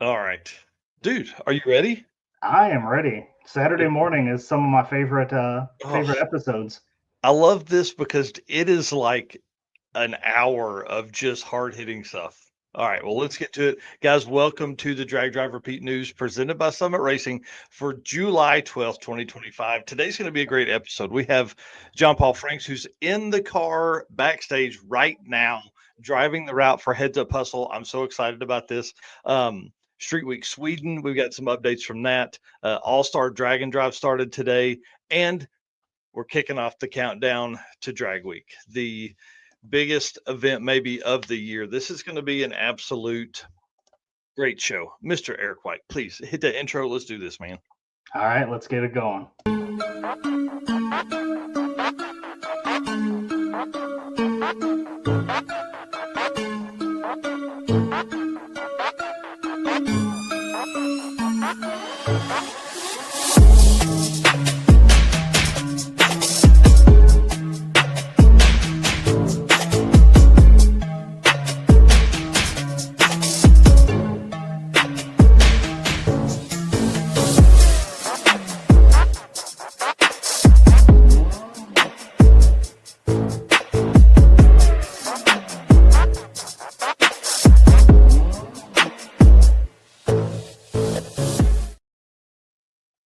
All right. Dude, are you ready? I am ready. Saturday It- morning is some of my favorite Oh, favorite episodes. I love this because it is like an hour of just hard hitting stuff. All right, well, let's get to it. Guys, welcome to the Drag Drive Repeat News presented by Summit Racing for July 12th, 2025. Today's going to be a great episode. We have John Paul Franks, who's in the car backstage right now, driving the route for Heads Up Hustle. I'm so excited about this. Street Week Sweden, we've got some updates from that. All Star Dragon Drive started today, and we're kicking off the countdown to Drag Week, the biggest event maybe of the year. This is going to be an absolute great show. Mr. Eric White, please hit the intro. Let's do this, man. All right, let's get it going.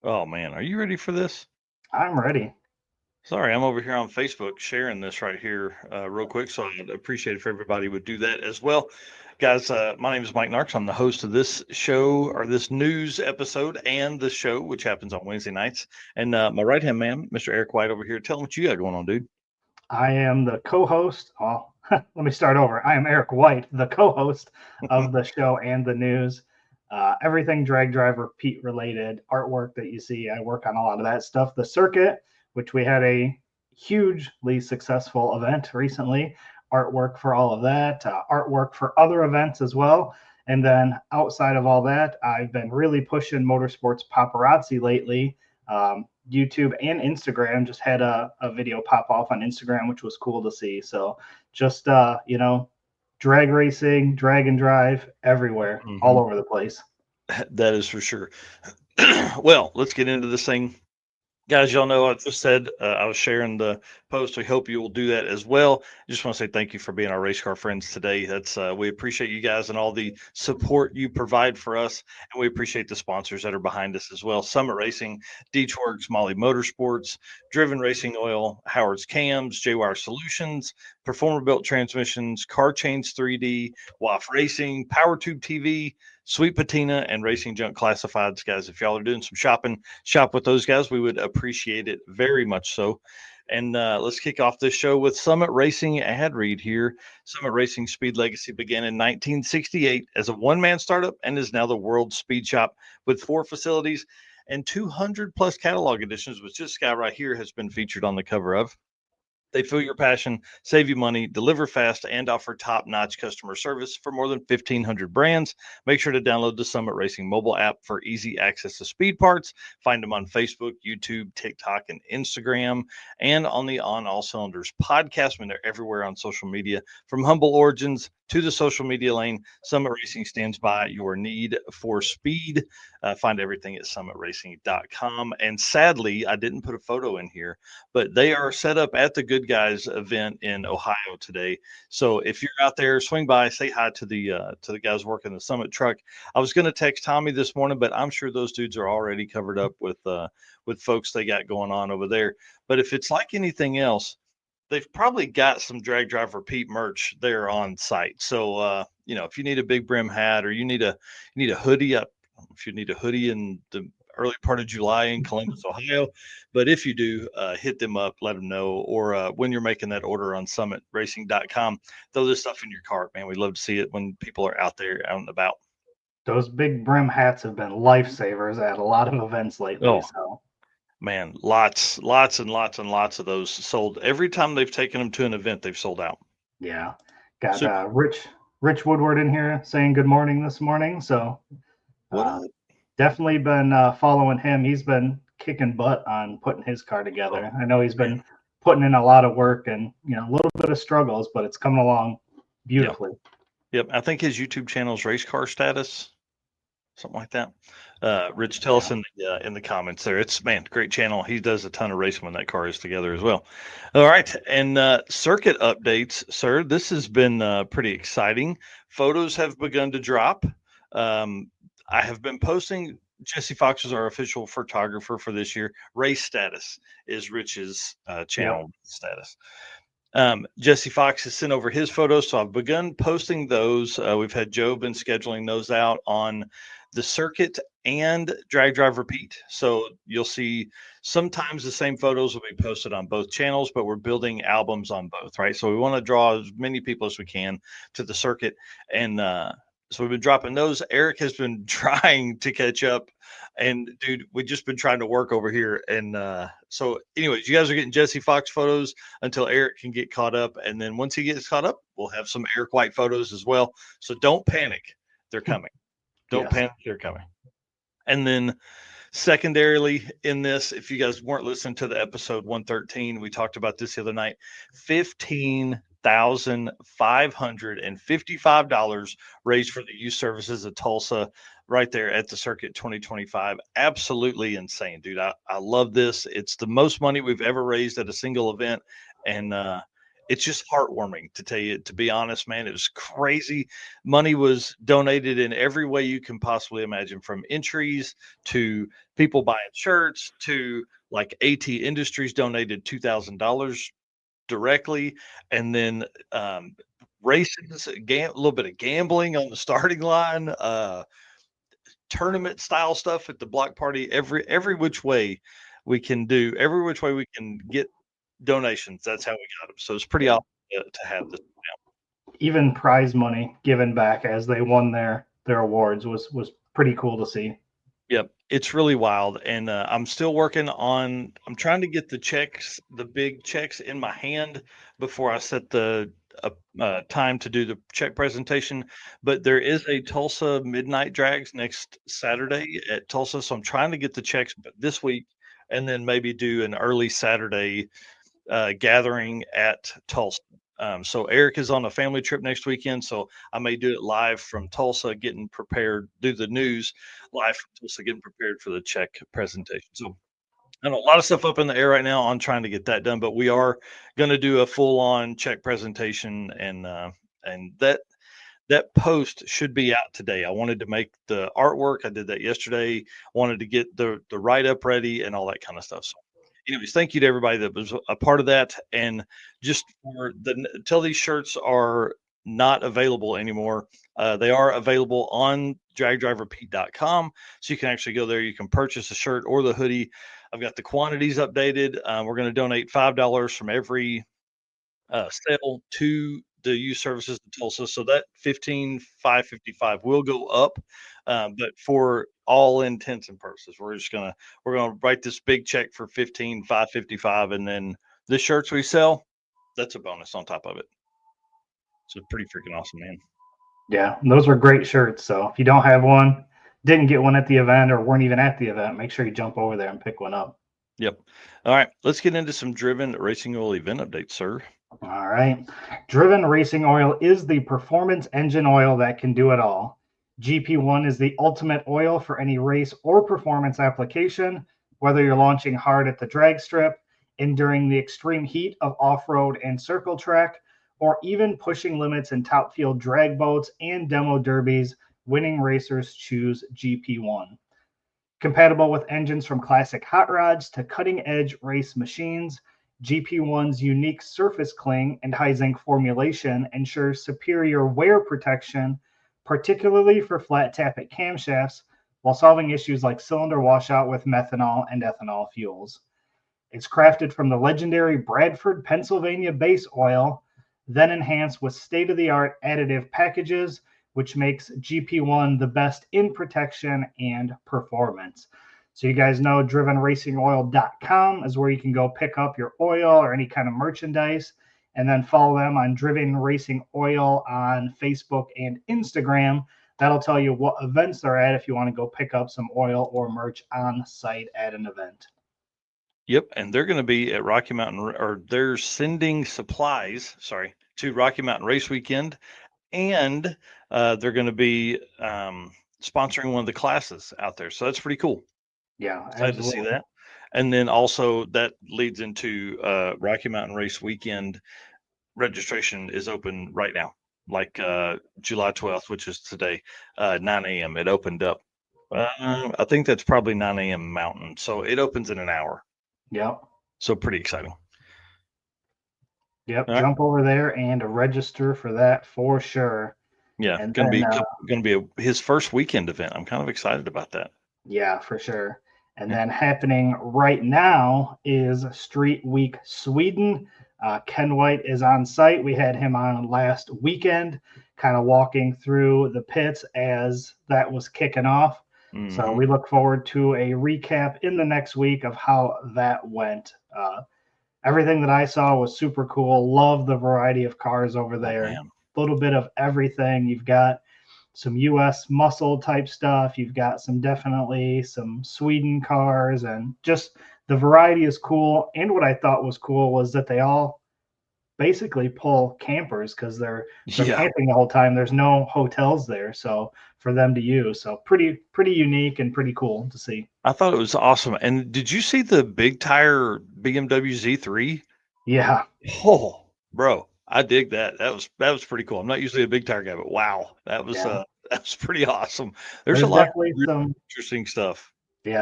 Oh, man. Are you ready for this? I'm ready. Sorry, I'm over here on Facebook sharing this right here real quick. So I'd appreciate if everybody would do that as well. Guys, my name is Mike Narks. I'm the host of this show or this news episode and the show, which happens on Wednesday nights. And my right hand man, Mr. Eric White over here. Tell him what you got going on, dude. I am the co-host. Well, let me start over. I am Eric White, the co-host of the show and the news. Everything Drag Drive Repeat related artwork that you see, I work on a lot of that stuff. The circuit, which we had a hugely successful event recently, artwork for all of that, artwork for other events as well. And then outside of all that, I've been really pushing motorsports paparazzi lately. YouTube and Instagram just had a video pop off on Instagram, which was cool to see. So just drag racing, drag and drive everywhere, all Mhm. over the place. That is for sure. Well, let's get into this thing. Guys, y'all know I just said I was sharing the post. We hope you will do that as well. Just want to say thank you for being our race car friends today. That's we appreciate you guys and all the support you provide for us, and we appreciate the sponsors that are behind us as well. Summit Racing, Deechworks, Molly Motorsports, Driven Racing Oil, Howard's Cams, JWire Solutions, Performer Built Transmissions, Car Chains 3D, WAF Racing, PowerTube TV, Sweet Patina, and Racing Junk Classifieds. Guys, if y'all are doing some shopping, shop with those guys. We would appreciate it very much so. And let's kick off this show with Summit Racing ad read here. Summit Racing Speed Legacy began in 1968 as a one man startup and is now the world's speed shop with 4 facilities and 200 plus catalog editions, which this guy right here has been featured on the cover of. They feel your passion, save you money, deliver fast, and offer top notch customer service for more than 1,500 brands. Make sure to download the Summit Racing mobile app for easy access to speed parts. Find them on Facebook, YouTube, TikTok, and Instagram, and on the On All Cylinders podcast when they're everywhere on social media. From humble origins to the social media lane, Summit Racing stands by your need for speed. Find everything at summitracing.com. And sadly, I didn't put a photo in here, but they are set up at the Good Guys event in Ohio today. So if you're out there, swing by, say hi to the guys working the Summit truck. I was going to text Tommy this morning, but I'm sure those dudes are already covered up with folks they got going on over there. But if it's like anything else, they've probably got some Drag Drive Repeat merch there on site. So if you need a big brim hat or you need a hoodie up, if you need a hoodie in the early part of July in Columbus, Ohio. But if you do, hit them up, let them know, or when you're making that order on summitracing.com, throw this stuff in your cart, man. We love to see it when people are out there out and about. Those big brim hats have been lifesavers at a lot of events lately. Oh, So man, lots and lots and lots of those sold. Every time they've taken them to an event, they've sold out. yeah, got Super. Rich Woodward in here saying good morning this morning. So What uh, up? definitely been following him. He's been kicking butt on putting his car Oh, together. I know he's man. been putting in a lot of work and a little bit of struggles, but it's coming along Yep. beautifully. Yep. I think his YouTube channel is Race Car Status. something like that. Rich, tell us in the comments there. It's, man, great channel. He does a ton of racing when that car is together as well. All right, and circuit updates, sir. This has been pretty exciting. Photos have begun to drop. I have been posting. Jesse Fox is our official photographer for this year. Race Status is Rich's channel status. Jesse Fox has sent over his photos, so I've begun posting those. We've had Joe been scheduling those out on the circuit and Drag Drive Repeat. So you'll see sometimes the same photos will be posted on both channels, but we're building albums on both, right? So we want to draw as many people as we can to the circuit. And so we've been dropping those. Eric has been trying to catch up. And dude, we've just been trying to work over here. And so anyways, you guys are getting Jesse Fox photos until Eric can get caught up. And then once he gets caught up, we'll have some Eric White photos as well. So don't panic. They're coming. Don't panic. They're coming. And then secondarily in this, if you guys weren't listening to the episode 113, we talked about this the other night, $15,555 raised for the youth services of Tulsa right there at the Circuit 2025. Absolutely insane, dude. I love this. It's the most money we've ever raised at a single event. And it's just heartwarming, to tell you, to be honest, man. It was crazy. Money was donated in every way you can possibly imagine, from entries to people buying shirts to like AT Industries donated $2,000 directly. And then races, a little bit of gambling on the starting line, tournament style stuff at the block party, every which way we can do, every which way we can get donations. That's how we got them. So it's pretty awesome to have this. Even prize money given back as they won their awards was pretty cool to see. Yep, it's really wild. And I'm still working on, I'm trying to get the checks, the big checks in my hand before I set the time to do the check presentation. But there is a Tulsa Midnight Drags next Saturday at Tulsa. So I'm trying to get the checks this week, and then maybe do an early Saturday gathering at Tulsa. So Eric is on a family trip next weekend, so I may do it live from Tulsa, getting prepared, do the news live from Tulsa, getting prepared for the check presentation. So I know a lot of stuff up in the air right now on trying to get that done, but we are going to do a full-on check presentation, and that post should be out today. I wanted to make the artwork. I did that yesterday. Wanted to get the write-up ready and all that kind of stuff. So anyways, thank you to everybody that was a part of that. And just until these shirts are not available anymore, they are available on dragdriverepeat.com. So you can actually go there. You can purchase a shirt or the hoodie. I've got the quantities updated. We're going to donate $5 from every sale to the youth services in Tulsa. So that 15,555 will go up. But for all intents and purposes, we're gonna write this big check for 15,555, and then the shirts we sell, that's a bonus on top of it. So pretty freaking awesome, man. Yeah, those were great shirts. So if you don't have one, didn't get one at the event, or weren't even at the event, make sure you jump over there and pick one up. Yep. All right, let's get into some Driven Racing Oil event updates, sir. All right. Driven Racing Oil is the performance engine oil that can do it all. GP1 is the ultimate oil for any race or performance application, whether you're launching hard at the drag strip, enduring the extreme heat of off-road and circle track, or even pushing limits in top field drag boats and demo derbies. Winning racers choose GP1. Compatible with engines from classic hot rods to cutting-edge race machines, GP1's unique surface cling and high zinc formulation ensures superior wear protection, particularly for flat tappet camshafts, while solving issues like cylinder washout with methanol and ethanol fuels. It's crafted from the legendary Bradford, Pennsylvania base oil, then enhanced with state-of-the-art additive packages, which makes GP1 the best in protection and performance. So you guys know drivenracingoil.com is where you can go pick up your oil or any kind of merchandise, and then follow them on Driven Racing Oil on Facebook and Instagram. That'll tell you what events they're at if you want to go pick up some oil or merch on site at an event. Yep, and they're going to be at Rocky Mountain, or they're sending supplies, to Rocky Mountain Race Weekend, and they're going to be sponsoring one of the classes out there. So that's pretty cool. Yeah, Excited to see absolutely. that. And then also that leads into Rocky Mountain Race weekend. Registration is open right now, like July 12th, which is today, 9 a.m. It opened up. I think that's probably 9 a.m. Mountain. So it opens in an hour. Yep. So pretty exciting. Yep. All right. Jump over there and register for that for sure. Yeah, And gonna then, be gonna be his first weekend event. I'm kind of excited about that. yeah, for sure. And Yeah. then happening right now is Street Week Sweden. Ken White is on site. We had him on last weekend, kind of walking through the pits as that was kicking off. So Mhm. we look forward to a recap in the next week of how that went. Everything that I saw was super cool. Love the variety of cars over Oh there. man. A little bit of everything. You've got some US muscle type stuff. You've got definitely some Sweden cars, and just the variety is cool. And what I thought was cool was that they all basically pull campers because they're Yeah, camping the whole time. There's no hotels there, so for them to use. So pretty unique and pretty cool to see. I thought it was awesome. And did you see the big tire BMW Z3? Yeah, Oh, bro, I dig that. That was pretty cool. I'm not usually a big tire guy, but wow, that was yeah. that was pretty awesome. There's a There's lot of definitely really some interesting stuff.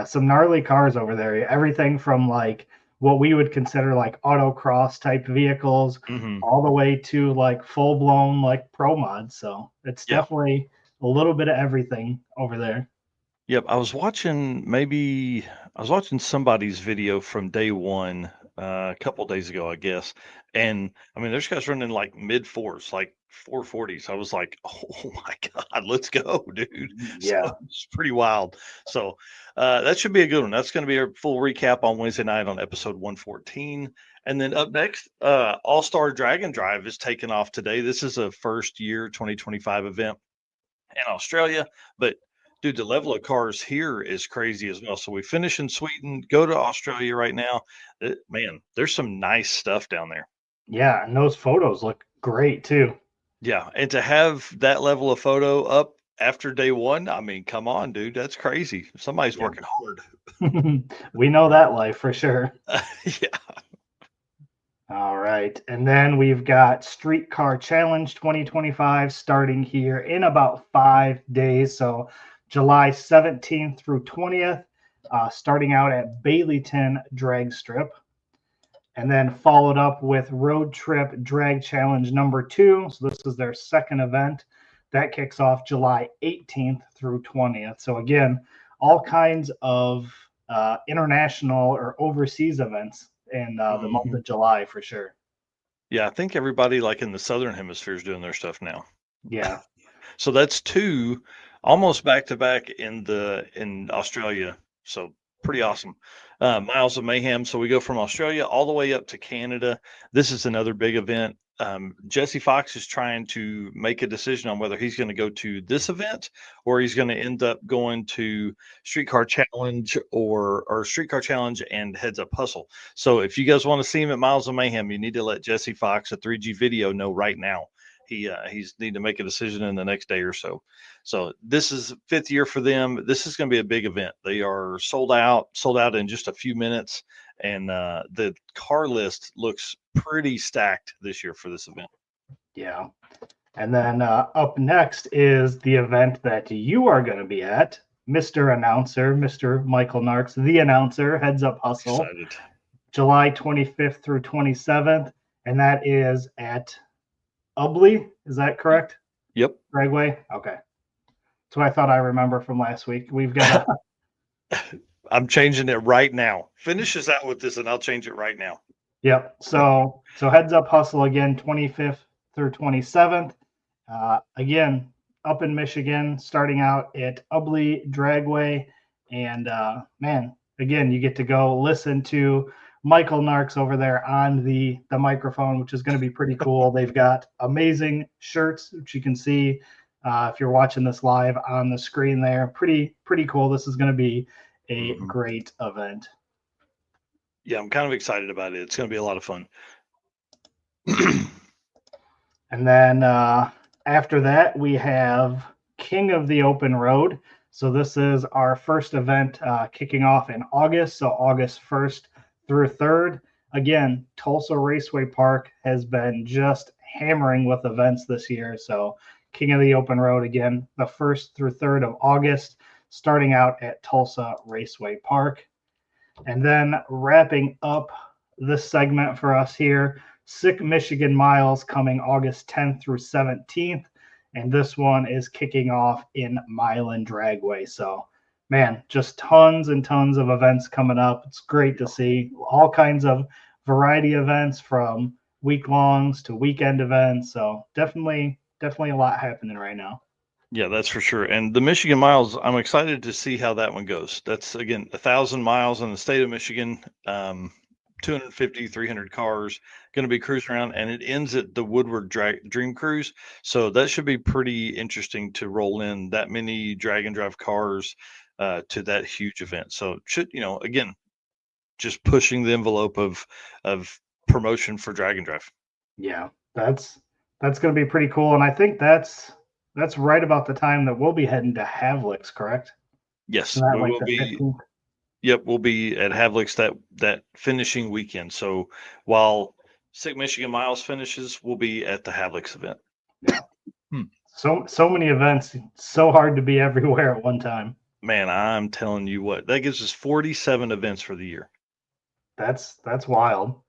some gnarly cars over there. Everything from like what we would consider like autocross type vehicles Hmm. all the way to like full blown like pro mods. So it's Yeah. definitely a little bit of everything over there. Yep. I was watching somebody's video from day one a couple days ago, I guess. And I mean, there's guys running like mid fours, like 440s. I was like, oh my God, let's go, dude. So Yeah. it's pretty wild. So that should be a good one. That's going to be our full recap on Wednesday night on episode 114. And then up next, All Star Dragon Drive is taking off today. This is a first year 2025 event in Australia. But dude, the level of cars here is crazy as well. So we finish in Sweden, go to Australia right now. Man, there's some nice stuff down there. Yeah. And those photos look great too. Yeah, and to have that level of photo up after day one, I mean, come on, dude, that's crazy. Somebody's Yeah. working hard. We know that life for sure. Yeah. All right. And then we've got Streetcar Challenge 2025 starting here in about 5 days. So July 17th through 20th, starting out at Baileyton Drag Strip. And then followed up with Road Trip Drag Challenge number 2. So this is their second event. That kicks off July 18th through 20th. So again, all kinds of international or overseas events in the month Mhm. of July for sure. Yeah, I think everybody like in the southern hemisphere is doing their stuff now. Yeah. So that's two almost back to back in Australia. So pretty awesome. Miles of Mayhem. So we go from Australia all the way up to Canada. This is another big event. Jesse Fox is trying to make a decision on whether he's going to go to this event or he's going to end up going to Streetcar Challenge or Streetcar Challenge and Heads Up Hustle. So if you guys want to see him at Miles of Mayhem, you need to let Jesse Fox at 3G Video know right now. He's need to make a decision in the next day or so. So this is fifth year for them. This is going to be a big event. They are sold out in just a few minutes, and the car list looks pretty stacked this year for this event. Yeah. And then up next is the event that you are going to be at, Mr. Announcer, Mr. Michael Narks, the announcer, Heads Up Hustle, Excited. July 25th through 27th. And that is at Ubley. Is that correct? Yep. Dragway? Okay. That's what I thought I remember from last week. We've got a I'm changing it right now. Finish us out with this, and I'll change it right now. yep. So Heads Up Hustle again, 25th through 27th. Again, up in Michigan, starting out at Ubley Dragway, and man, again, you get to go listen to Michael Narks over there on the microphone, which is going to be pretty cool. They've got amazing shirts, which you can see if you're watching this live on the screen there. Pretty cool. This is going to be a Mhm. great event. Yeah, I'm kind of excited about it. It's going to be a lot of fun. And then after that, we have King of the Open Road. So this is our first event kicking off in August, so August 1st through 3rd. Again, Tulsa Raceway Park has been just hammering with events this year. So King of the Open Road, again, the 1st through 3rd of August, starting out at Tulsa Raceway Park. And then wrapping up this segment for us here, Sick Michigan Miles coming August 10th through 17th. And this one is kicking off in Milan Dragway. So, man, just tons and tons of events coming up. It's great to see all kinds of variety events from week longs to weekend events. So definitely a lot happening right now. Yeah, that's for sure. And the Michigan Miles, I'm excited to see how that one goes. That's, again, 1,000 miles in the state of Michigan, 250, 300 cars going to be cruising around, and it ends at the Woodward Dream Cruise. So that should be pretty interesting to roll in that many drag and drive cars to that huge event. So should, again, just pushing the envelope of promotion for drag and drive. Yeah, that's going to be pretty cool. And I think that's right about the time that we'll be heading to Havlicks, correct? Yes, Isn't that we like will the be. 15th? Yep, we'll be at Havlicks that finishing weekend. So while Sick Michigan Miles finishes, we'll be at the Havlicks event. Yeah. So many events, so hard to be everywhere at one time. Man, I'm telling you what, that gives us 47 events for the year. That's wild.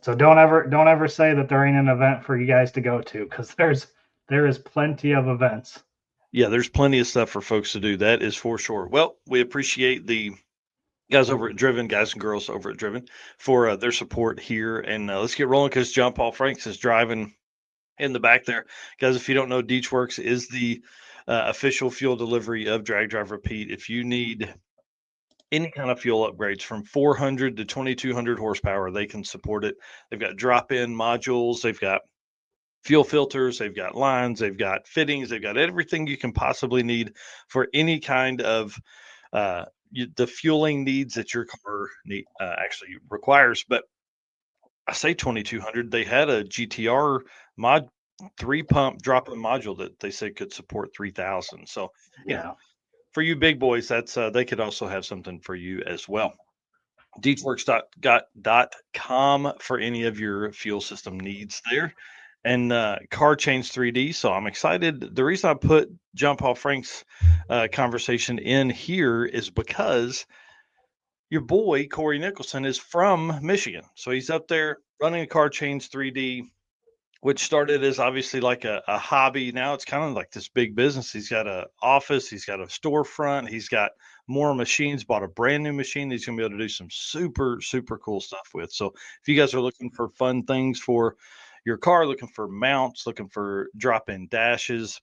So don't ever say that there ain't an event for you guys to go to, because there is plenty of events. Yeah, there's plenty of stuff for folks to do. That is for sure. Well, we appreciate the guys over at Driven, guys and girls over at Driven, for their support here. And let's get rolling, because John Paul Franks is driving in the back there. Guys, if you don't know, Deech Works is the official fuel delivery of Drag Drive Repeat. If you need any kind of fuel upgrades from 400 to 2200 horsepower, they can support it. They've got drop-in modules. They've got fuel filters, they've got lines, they've got fittings, they've got everything you can possibly need for any kind of the fueling needs that your car actually requires. But I say 2200, they had a GTR mod 3-pump drop-in module that they said could support 3000. So Yeah. For you big boys, that's they could also have something for you as well. Deechworks.com for any of your fuel system needs there. And Car Change 3D. So I'm excited. The reason I put John Paul Frank's conversation in here is because your boy, Corey Nicholson, is from Michigan. So he's up there running a Car Change 3D, which started as obviously like a hobby. Now it's kind of like this big business. He's got an office. He's got a storefront. He's got more machines, bought a brand new machine he's going to be able to do some super, super cool stuff with. So if you guys are looking for fun things for your car, looking for mounts, looking for drop-in dashes,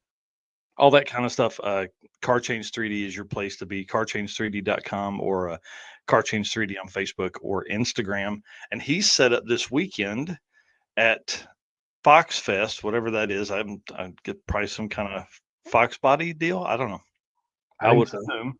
all that kind of stuff, Car Change 3D is your place to be. CarChange3D.com or Car Change 3D on Facebook or Instagram. And he's set up this weekend at Fox Fest, whatever that is. I get probably some kind of Fox body deal. I don't know. I would assume.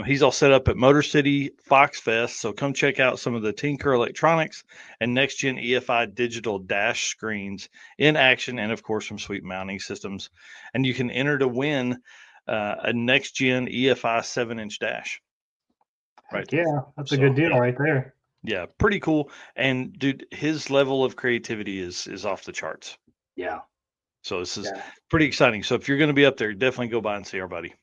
He's all set up at Motor City Fox Fest. So come check out some of the Tinker Electronics and next gen EFI digital dash screens in action, and of course some sweet mounting systems. And you can enter to win a next gen EFI 7-inch dash. Right. Yeah, that's a good deal right there. Yeah, pretty cool. And dude, his level of creativity is off the charts. Yeah. So this is pretty exciting. So if you're going to be up there, definitely go by and see our buddy.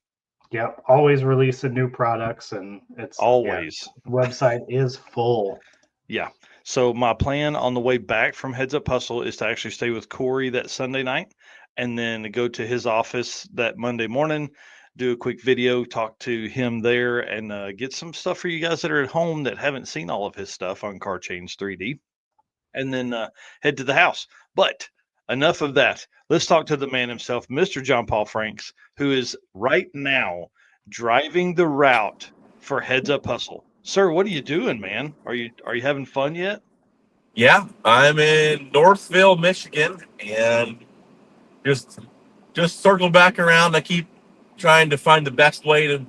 Yep. Always releasing new products, and it's always the website is full. Yeah. So my plan on the way back from Heads Up Hustle is to actually stay with Corey that Sunday night and then go to his office that Monday morning, do a quick video, talk to him there, and get some stuff for you guys that are at home that haven't seen all of his stuff on Car Change 3D, and then head to the house. But enough of that. Let's talk to the man himself, Mr. John Paul Franks, who is right now driving the route for Heads Up Hustle. Sir, what are you doing, man? Are you having fun yet? Yeah, I'm in Northville, Michigan, and just circling back around. I keep trying to find the best way to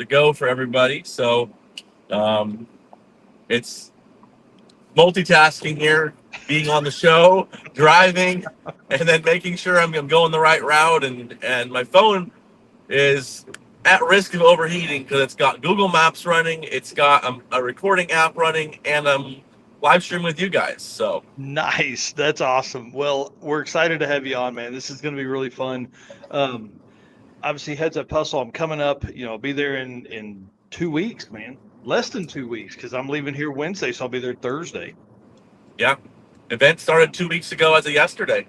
go for everybody. So it's multitasking here. being on the show, driving, and then making sure I'm going the right route. And my phone is at risk of overheating because it's got Google Maps running, it's got a recording app running, and I'm live streaming with you guys. So Nice. That's awesome. Well, we're excited to have you on, man. This is going to be really fun. Obviously, Heads Up Hustle, I'm coming up, I'll be there in 2 weeks, man. Less than 2 weeks because I'm leaving here Wednesday, so I'll be there Thursday. yeah, event started 2 weeks ago as of yesterday.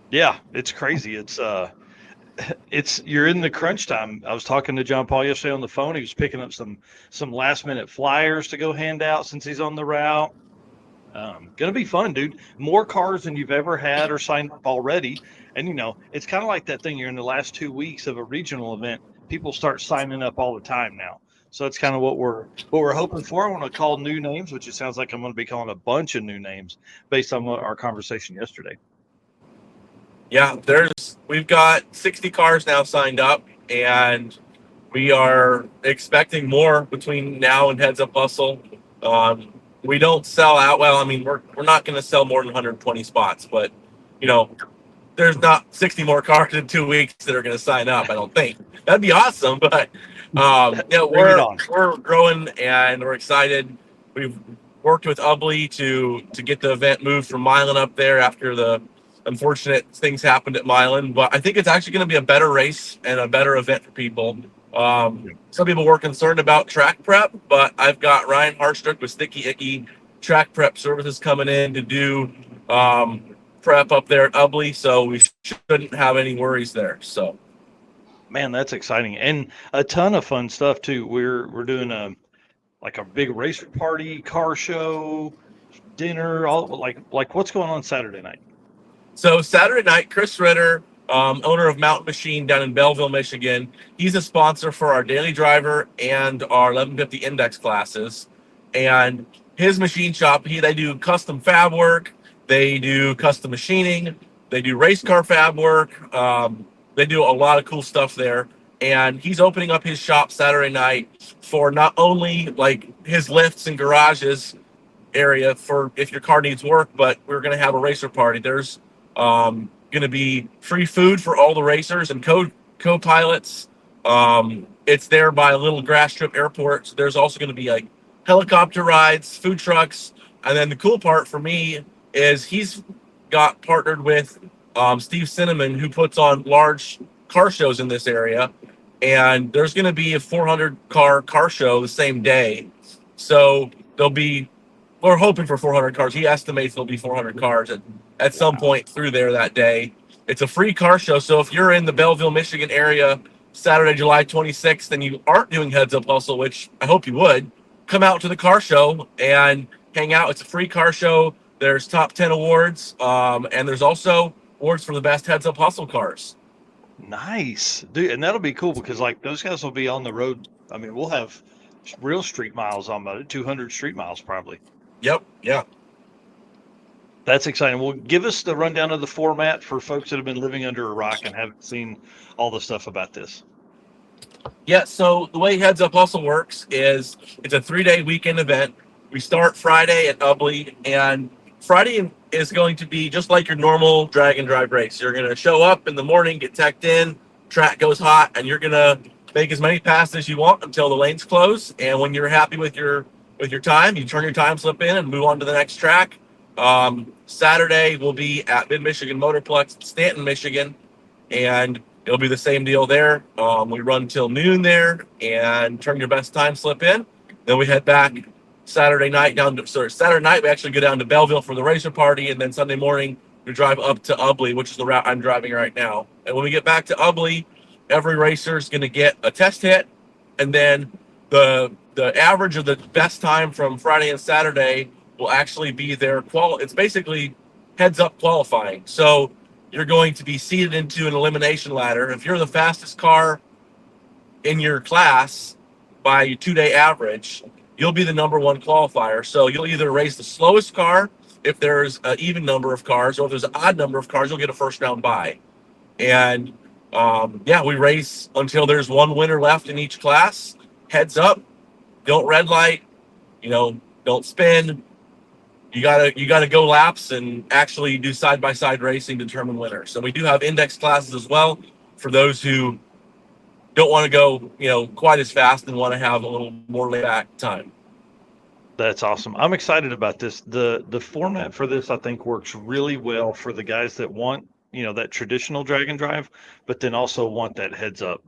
Yeah, it's crazy. You're in the crunch time. I was talking to John Paul yesterday on the phone. He was picking up some last minute flyers to go hand out since he's on the route. Gonna be fun, dude. More cars than you've ever had or signed up already. And it's kind of like that thing. You're in the last 2 weeks of a regional event. People start signing up all the time now. So that's kind of what we're hoping for. I want to call new names, which it sounds like I'm going to be calling a bunch of new names based on our conversation yesterday. Yeah, we've got 60 cars now signed up, and we are expecting more between now and Heads Up Hustle. We don't sell out. Well, I mean, we're not going to sell more than 120 spots, but there's not 60 more cars in 2 weeks that are going to sign up. I don't think that'd be awesome, but we're growing and we're excited. We've worked with Ubley to get the event moved from Milan up there after the unfortunate things happened at Milan, but I think it's actually going to be a better race and a better event for people. Some people were concerned about track prep, but I've got Ryan Harstrick with Sticky Icky Track Prep Services coming in to do prep up there at Ubley, so we shouldn't have any worries there. So, man, that's exciting and a ton of fun stuff too. We're doing a big racer party, car show, dinner, all like what's going on Saturday night? So Saturday night, Chris Ritter, owner of Mountain Machine down in Belleville, Michigan, he's a sponsor for our Daily Driver and our 1150 Index classes. And his machine shop, they do custom fab work, they do custom machining, they do race car fab work. They do a lot of cool stuff there. And he's opening up his shop Saturday night for not only like his lifts and garages area for if your car needs work, but we're going to have a racer party. There's going to be free food for all the racers and co-pilots. It's there by a little grass strip airport. So there's also going to be like helicopter rides, food trucks. And then the cool part for me is he's got partnered with Steve Cinnamon, who puts on large car shows in this area. And there's going to be a 400 car show the same day. So we're hoping for 400 cars. He estimates there'll be 400 cars at some point through there that day. It's a free car show. So if you're in the Belleville, Michigan area, Saturday, July 26th, and you aren't doing Heads Up Hustle, which I hope you would, come out to the car show and hang out. It's a free car show. There's top 10 awards. And there's also awards for the best Heads Up Hustle cars. Nice, dude. And that'll be cool because like those guys will be on the road. I mean, we'll have real street miles on about 200 street miles probably. Yep. Yeah. That's exciting. Well, give us the rundown of the format for folks that have been living under a rock and haven't seen all the stuff about this. Yeah, so the way Heads Up Hustle works is it's a 3-day weekend event. We start Friday at Ubley, and Friday is going to be just like your normal drag and drive race. You're going to show up in the morning, get teched in, track goes hot, and you're going to make as many passes as you want until the lanes close. And when you're happy with your time, you turn your time slip in and move on to the next track. Saturday will be at Mid-Michigan Motorplex in Stanton, Michigan, and it'll be the same deal there. We run till noon there and turn your best time slip in. Then we head back Saturday night Saturday night we actually go down to Belleville for the racer party, and then Sunday morning we drive up to Ubley, which is the route I'm driving right now. And when we get back to Ubley, every racer is going to get a test hit, and then the average of the best time from Friday and Saturday will actually be their it's basically heads up qualifying. So you're going to be seated into an elimination ladder. If you're the fastest car in your class by your 2-day average, you'll be the number one qualifier. So you'll either race the slowest car if there's an even number of cars, or if there's an odd number of cars, you'll get a first round bye. And we race until there's one winner left in each class. Heads up, don't red light, don't spin. you gotta go laps and actually do side by side racing to determine winners. So we do have index classes as well for those who don't want to go quite as fast and want to have a little more laid back time. That's awesome. I'm excited about this. The format for this, I think, works really well for the guys that want, that traditional drag and drive, but then also want that heads up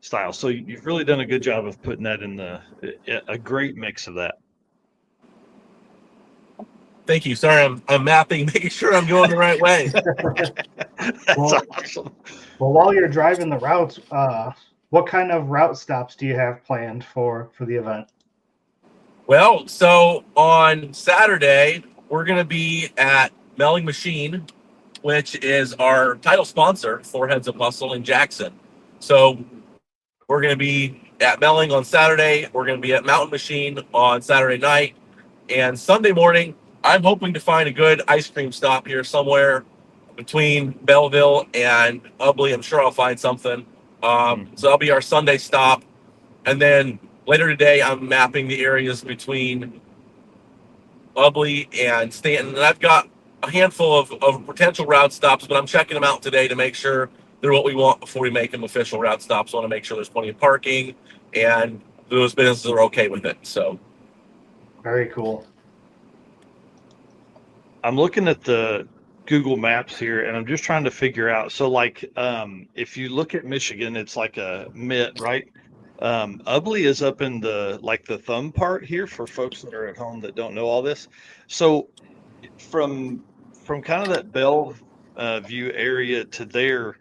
style. So you've really done a good job of putting that in a great mix of that. Thank you. Sorry, I'm mapping, making sure I'm going the right way. That's Well- awesome. Well, while you're driving the routes, what kind of route stops do you have planned for the event? Well, so on Saturday, we're going to be at Melling Machine, which is our title sponsor for Heads Up Hustle in Jackson. So we're going to be at Melling on Saturday. We're going to be at Mountain Machine on Saturday night. And Sunday morning, I'm hoping to find a good ice cream stop here somewhere between Belleville and Ubley. I'm sure I'll find something. So that'll be our Sunday stop. And then later today, I'm mapping the areas between Ubley and Stanton. And I've got a handful of potential route stops, but I'm checking them out today to make sure they're what we want before we make them official route stops. I want to make sure there's plenty of parking and those businesses are okay with it. So Very cool. I'm looking at the Google Maps here, and I'm just trying to figure out. So, like, if you look at Michigan, it's like a mitt, right? Ubley is up in the thumb part here for folks that are at home that don't know all this. So, from kind of that Bell View area to there,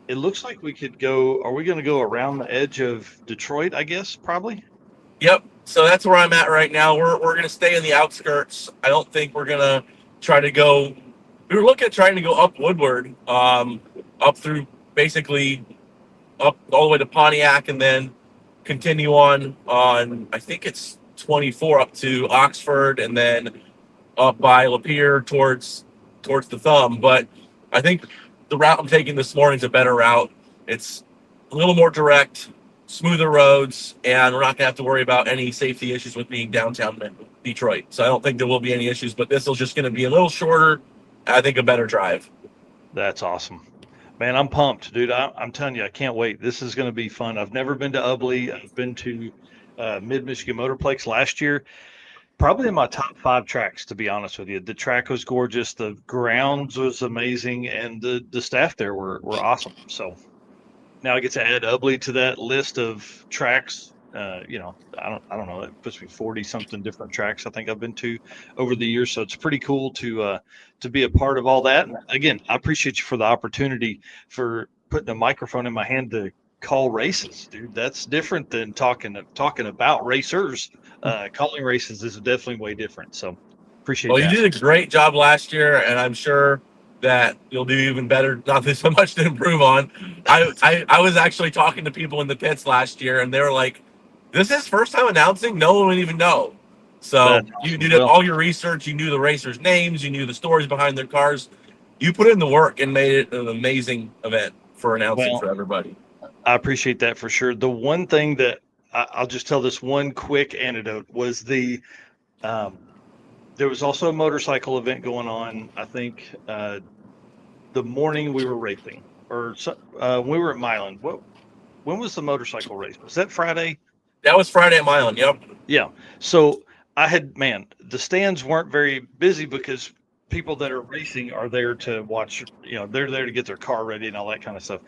it looks like we could go. Are we going to go around the edge of Detroit? I guess probably. Yep. So that's where I'm at right now. We're going to stay in the outskirts. I don't think we're going to try to go. We were looking at trying to go up Woodward, up through basically up all the way to Pontiac, and then continue on I think it's 24 up to Oxford, and then up by Lapeer towards the Thumb. But I think the route I'm taking this morning is a better route. It's a little more direct, smoother roads, and we're not going to have to worry about any safety issues with being downtown Detroit. So I don't think there will be any issues, but this is just going to be a little shorter. I think a better drive. That's awesome. Man, I'm pumped, dude. I'm telling you, I can't wait. This is going to be fun. I've never been to Ubley. I've been to Mid-Michigan Motorplex last year. Probably in my top 5 tracks, to be honest with you. The track was gorgeous. The grounds was amazing. And the staff there were awesome. So now I get to add Ubley to that list of tracks. I don't know. It puts me 40 something different tracks I think I've been to over the years. So it's pretty cool to be a part of all that. And again, I appreciate you for the opportunity for putting a microphone in my hand to call races, dude. That's different than talking about racers. Calling races is definitely way different. So appreciate Well, that. you did a great job last year, and I'm sure that you'll do even better. Not there's so much to improve on. I was actually talking to people in the pits last year, and they were like, "This is first time announcing. No one would even know." So That's you awesome. did Well, all your research. You knew the racers' names. You knew the stories behind their cars. You put in the work and made it an amazing event for announcing Well, for everybody. I appreciate that for sure. The one thing that I'll just tell this one quick anecdote was there was also a motorcycle event going on. I think the morning we were racing, or we were at Milan. When was the motorcycle race? Was that Friday? That was Friday at Milan. Yep. Yeah. So the stands weren't very busy because people that are racing are there to watch, they're there to get their car ready and all that kind of stuff.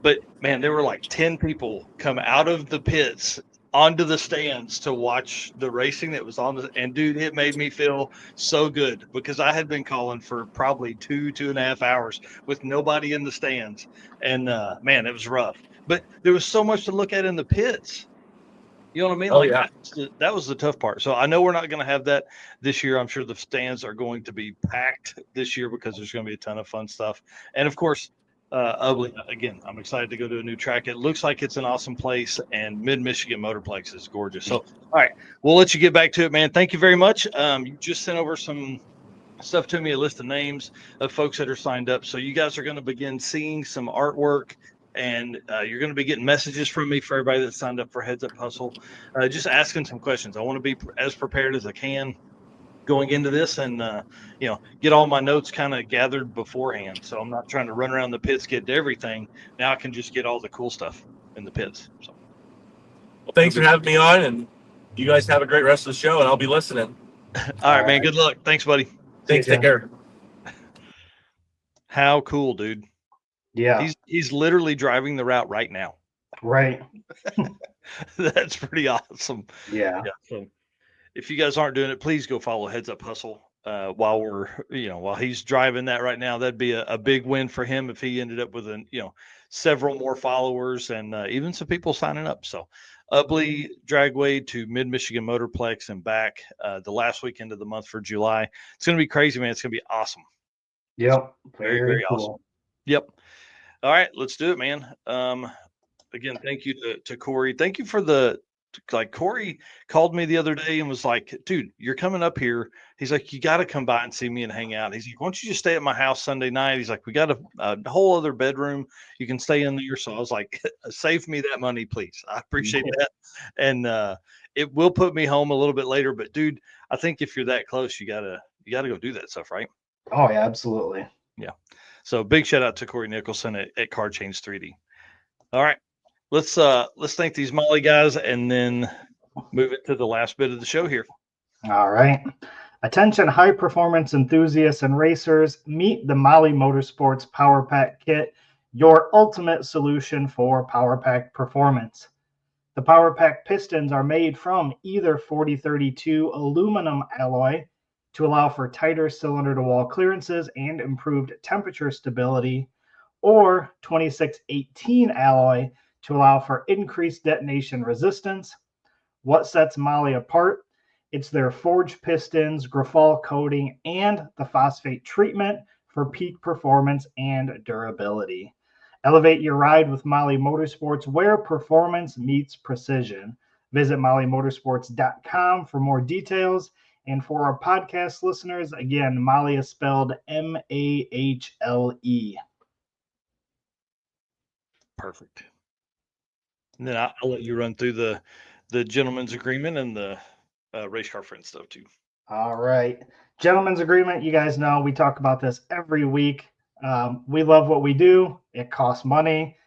But man, there were like 10 people come out of the pits onto the stands to watch the racing that was and dude, it made me feel so good because I had been calling for probably 2.5 hours with nobody in the stands. And man, it was rough, but there was so much to look at in the pits. You know what I mean? Oh, yeah. That was the tough part. So I know we're not going to have that this year. I'm sure the stands are going to be packed this year because there's going to be a ton of fun stuff. And of course, Ubley, again, I'm excited to go to a new track. It looks like it's an awesome place, and Mid-Michigan Motorplex is gorgeous. So, all right, we'll let you get back to it, man. Thank you very much. You just sent over some stuff to me, a list of names of folks that are signed up. So you guys are going to begin seeing some artwork, and you're going to be getting messages from me for everybody that signed up for Heads Up Hustle, just asking some questions. I want to be as prepared as I can. going into this and, get all my notes kind of gathered beforehand. So I'm not trying to run around the pits, get to everything. Now I can just get all the cool stuff in the pits. So, well, thanks for having me on, and you guys have a great rest of the show, and I'll be listening. all right, man. Good luck. Thanks, buddy. Thanks. Take care. How cool, dude. Yeah. He's literally driving the route right now. Right. That's pretty awesome. Yeah. So if you guys aren't doing it, please go follow Heads Up Hustle while he's driving that right now. That'd be a big win for him if he ended up with several more followers and even some people signing up. So Ubley Dragway to Mid-Michigan Motorplex and back the last weekend of the month for July. It's going to be crazy, man. It's going to be awesome. Yep. Very, very awesome. Yep. All right, let's do it, man. Again, thank you to Corey. Thank you for Corey called me the other day and was like, dude, you're coming up here. He's like, you got to come by and see me and hang out. He's like, why don't you just stay at my house Sunday night? He's like, we got a whole other bedroom. You can stay in there. So I was like, save me that money, please. I appreciate that. And it will put me home a little bit later. But dude, I think if you're that close, you gotta go do that stuff, right? Oh yeah, absolutely. Yeah. So big shout out to Corey Nicholson at Car Chains 3D. All right. Let's thank these Molly guys and then move it to the last bit of the show here. All right. Attention high performance enthusiasts and racers, meet the Molly Motorsports Power Pack Kit, your ultimate solution for Power Pack performance. The Power Pack pistons are made from either 4032 aluminum alloy to allow for tighter cylinder to wall clearances and improved temperature stability, or 2618 alloy to allow for increased detonation resistance. What sets Molly apart? It's their forged pistons, Grafal coating, and the phosphate treatment for peak performance and durability. Elevate your ride with Molly Motorsports, where performance meets precision. Visit mollymotorsports.com for more details. And for our podcast listeners, again, Molly is spelled M-A-H-L-E. Perfect. And then I'll let you run through the gentleman's agreement and the race car friend stuff too. All right. Gentleman's agreement. You guys know we talk about this every week. We love what we do. It costs money.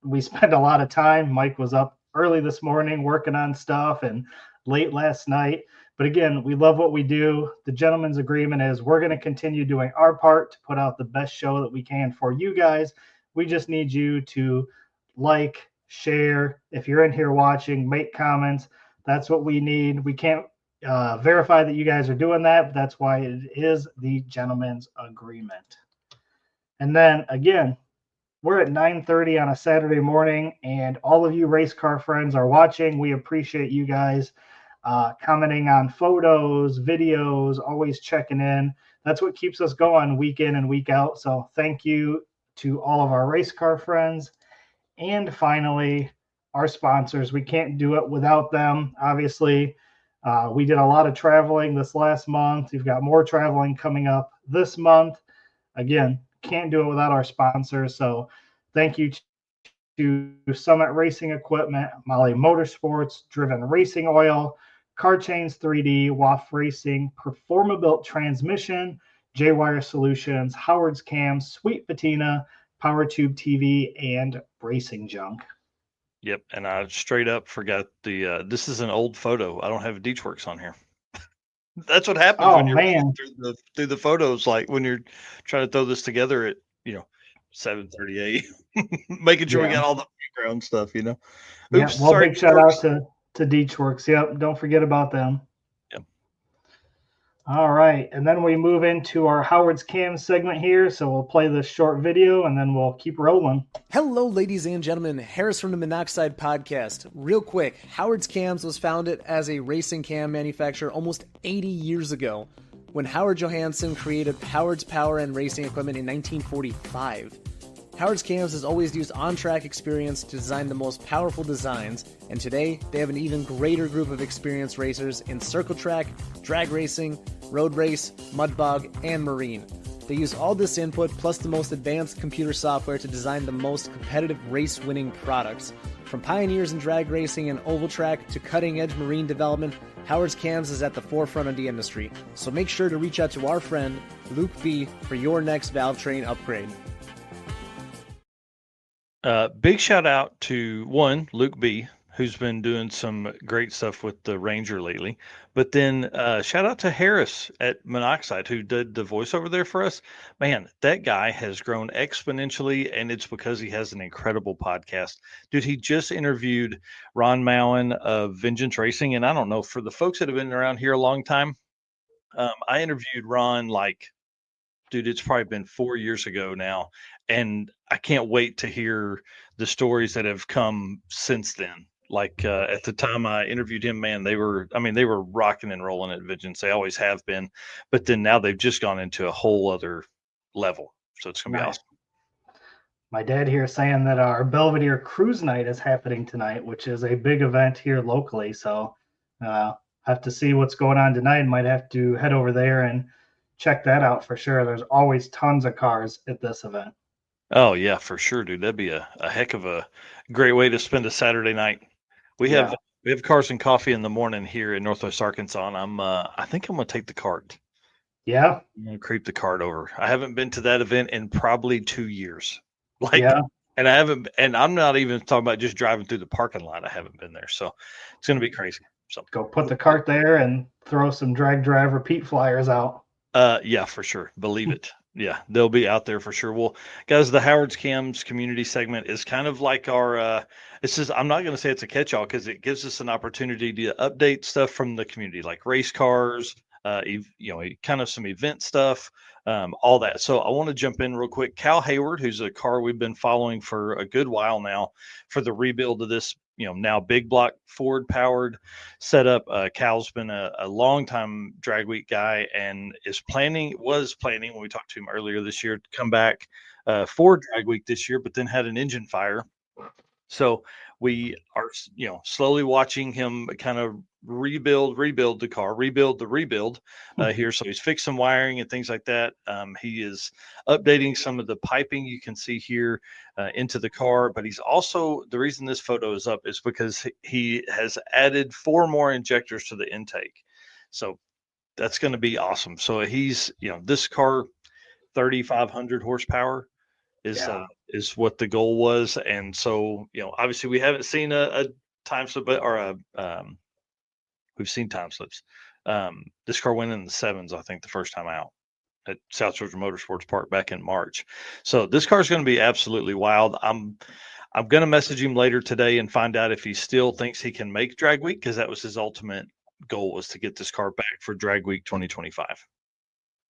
We spend a lot of time. Mike was up early this morning working on stuff and late last night. But again, we love what we do. The gentleman's agreement is we're going to continue doing our part to put out the best show that we can for you guys. We just need you to like, share. If you're in here watching, make comments. That's what we need. We can't verify that you guys are doing that, but that's why it is the gentleman's agreement. And then again, we're at 9:30 on a Saturday morning, and all of you race car friends are watching. We appreciate you guys commenting on photos, videos, always checking in. That's what keeps us going week in and week out. So thank you to all of our race car friends. And finally, our sponsors. We can't do it without them. Obviously, we did a lot of traveling this last month. We've got more traveling coming up this month. Again, can't do it without our sponsors. So thank you to Summit Racing Equipment, Molly Motorsports, Driven Racing Oil, Car Chains 3D, WAF Racing, Performabuilt Transmission, J-Wire Solutions, Howard's Cams, Sweet Patina, PowerTube TV, and Racing Junk. Yep, and I straight up forgot this is an old photo. I don't have DeechWorks on here. That's what happens when you're through the photos, like when you're trying to throw this together at 7:30 a.m. making sure we got all the background stuff, Oops, yeah, well, sorry, big shout out to DeechWorks. Yep, don't forget about them. Yep. All right, and then we move into our Howard's Cam segment here. So we'll play this short video and then we'll keep rolling. Hello, ladies and gentlemen. Harris from the Monoxide Podcast. Real quick, Howard's Cams was founded as a racing cam manufacturer almost 80 years ago when Howard Johansson created Howard's Power and Racing Equipment in 1945. Howard's Cams has always used on-track experience to design the most powerful designs, and today they have an even greater group of experienced racers in circle track, drag racing, road race, mud bog, and marine. They use all this input plus the most advanced computer software to design the most competitive race-winning products. From pioneers in drag racing and oval track to cutting-edge marine development, Howard's Cams is at the forefront of the industry. So make sure to reach out to our friend Luke B for your next valve train upgrade. Big shout out to Luke B, who's been doing some great stuff with the Ranger lately. But then shout out to Harris at Monoxide, who did the voiceover there for us. Man, that guy has grown exponentially, and it's because he has an incredible podcast. Dude, he just interviewed Ron Mowen of Vengeance Racing. And I don't know, for the folks that have been around here a long time, I interviewed Ron dude, it's probably been 4 years ago now. And I can't wait to hear the stories that have come since then. At the time I interviewed him, man, they were rocking and rolling at Vengeance. They always have been, but then now they've just gone into a whole other level. So it's going to be awesome. My dad here saying that our Belvedere Cruise Night is happening tonight, which is a big event here locally. So have to see what's going on tonight. Might have to head over there and check that out for sure. There's always tons of cars at this event. Oh yeah, for sure, dude. That'd be a heck of a great way to spend a Saturday night. We have Cars and Coffee in the morning here in Northwest Arkansas, and I think I'm gonna take the cart. Yeah. I'm gonna creep the cart over. I haven't been to that event in probably 2 years. And I'm not even talking about just driving through the parking lot. I haven't been there. So it's gonna be crazy. So go put the cart there and throw some drag driver Pete flyers out. Yeah, for sure. Believe it. Yeah, they'll be out there for sure. Well, guys, the Howard's Cams community segment is kind of like our, I'm not going to say it's a catch-all because it gives us an opportunity to update stuff from the community, like race cars, kind of some event stuff, all that. So I want to jump in real quick. Cal Hayward, who's a car we've been following for a good while now for the rebuild of this, now big block Ford powered setup. Cal's been a long time drag week guy and was planning when we talked to him earlier this year to come back for drag week this year, but then had an engine fire. So we are, slowly watching him kind of rebuild the car, rebuild here. So he's fixed some wiring and things like that. He is updating some of the piping you can see here into the car, but he's also, the reason this photo is up is because he has added 4 more injectors to the intake. So that's going to be awesome. So he's, this car, 3,500 horsepower is what the goal was. And so, obviously we haven't seen a time slip or we've seen time slips. This car went in the 7s, I think, the first time out at South Georgia Motorsports Park back in March. So this car is going to be absolutely wild. I'm going to message him later today and find out if he still thinks he can make drag week, because that was his ultimate goal, was to get this car back for drag week 2025.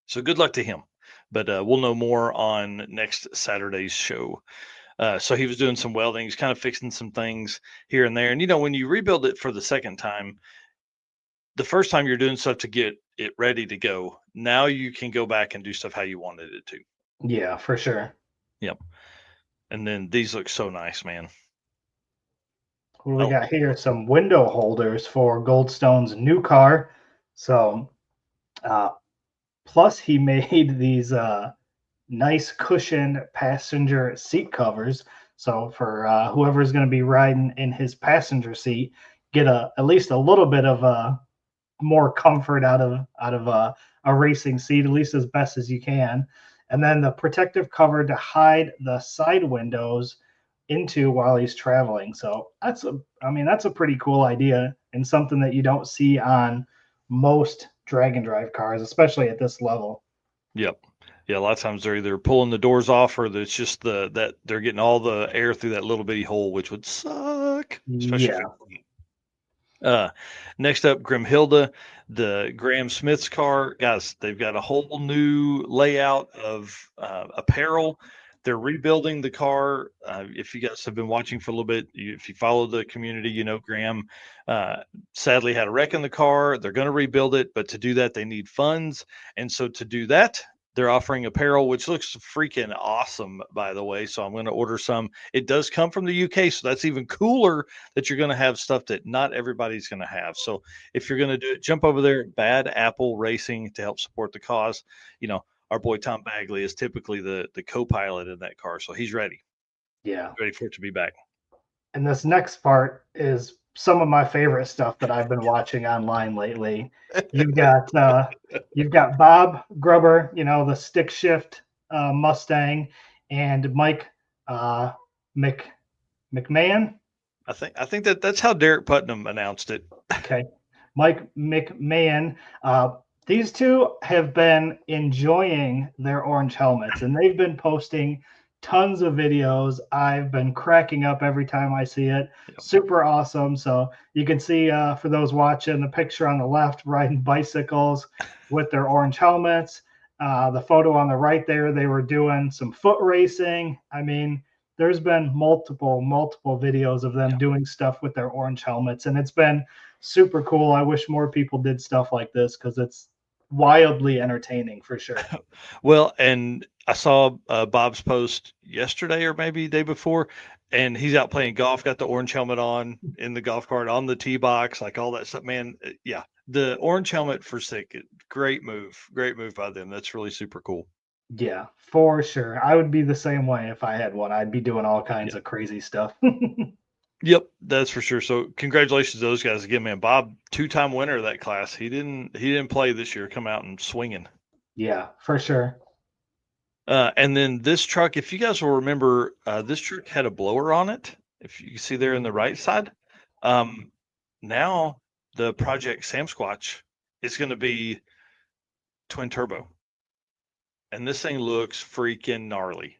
So good luck to him. But we'll know more on next Saturday's show. So he was doing some welding. He's kind of fixing some things here and there. And, when you rebuild it for the second time, the first time you're doing stuff to get it ready to go. Now you can go back and do stuff how you wanted it to. Yeah, for sure. Yep. And then these look so nice, man. We got here some window holders for Goldstone's new car. So, plus he made these nice cushioned passenger seat covers. So for whoever's going to be riding in his passenger seat, get at least a little bit of more comfort out of a racing seat, at least as best as you can. And then the protective cover to hide the side windows into while he's traveling. So that's a pretty cool idea, and something that you don't see on most drag and drive cars, especially at this level. Yep. Yeah, a lot of times they're either pulling the doors off, or it's just that they're getting all the air through that little bitty hole, which would suck. Especially next up, Grimhilda, the Graham Smith's car. Guys, they've got a whole new layout of apparel. They're rebuilding the car. If you guys have been watching for a little bit, if you follow the community, Graham sadly had a wreck in the car. They're going to rebuild it, but to do that, they need funds. And so to do that, they're offering apparel, which looks freaking awesome, by the way. So I'm going to order some. It does come from the UK, so that's even cooler that you're going to have stuff that not everybody's going to have. So if you're going to do it, jump over there, Bad Apple Racing, to help support the cause. Our boy Tom Bagley is typically the co-pilot in that car, so he's ready. Yeah. Ready for it to be back. And this next part is some of my favorite stuff that I've been watching online lately. You've got Bob Grubber, the stick shift Mustang, and Mike Mc McMahon. I think that's how Derek Putnam announced it. Okay, Mike McMahon. These two have been enjoying their orange helmets, and they've been posting tons of videos. I've been cracking up every time I see it. Yep. Super awesome. So you can see, for those watching, the picture on the left riding bicycles with their orange helmets. The photo on the right there, they were doing some foot racing. I mean, there's been multiple videos of them doing stuff with their orange helmets, and it's been super cool. I wish more people did stuff like this because it's wildly entertaining for sure. Well, and I saw Bob's post yesterday or maybe day before, and he's out playing golf, got the orange helmet on in the golf cart, on the tee box, like all that stuff. Man, yeah, the orange helmet for sick, great move by them. That's really super cool. Yeah, for sure. I would be the same way if I had one. I'd be doing all kinds of crazy stuff. Yep, that's for sure. So congratulations to those guys again, man. Bob, 2-time winner of that class. He didn't play this year. Come out and swinging. Yeah, for sure. And then this truck, if you guys will remember, this truck had a blower on it. If you can see there in the right side. Now the Project Sam Squatch is going to be twin turbo, and this thing looks freaking gnarly.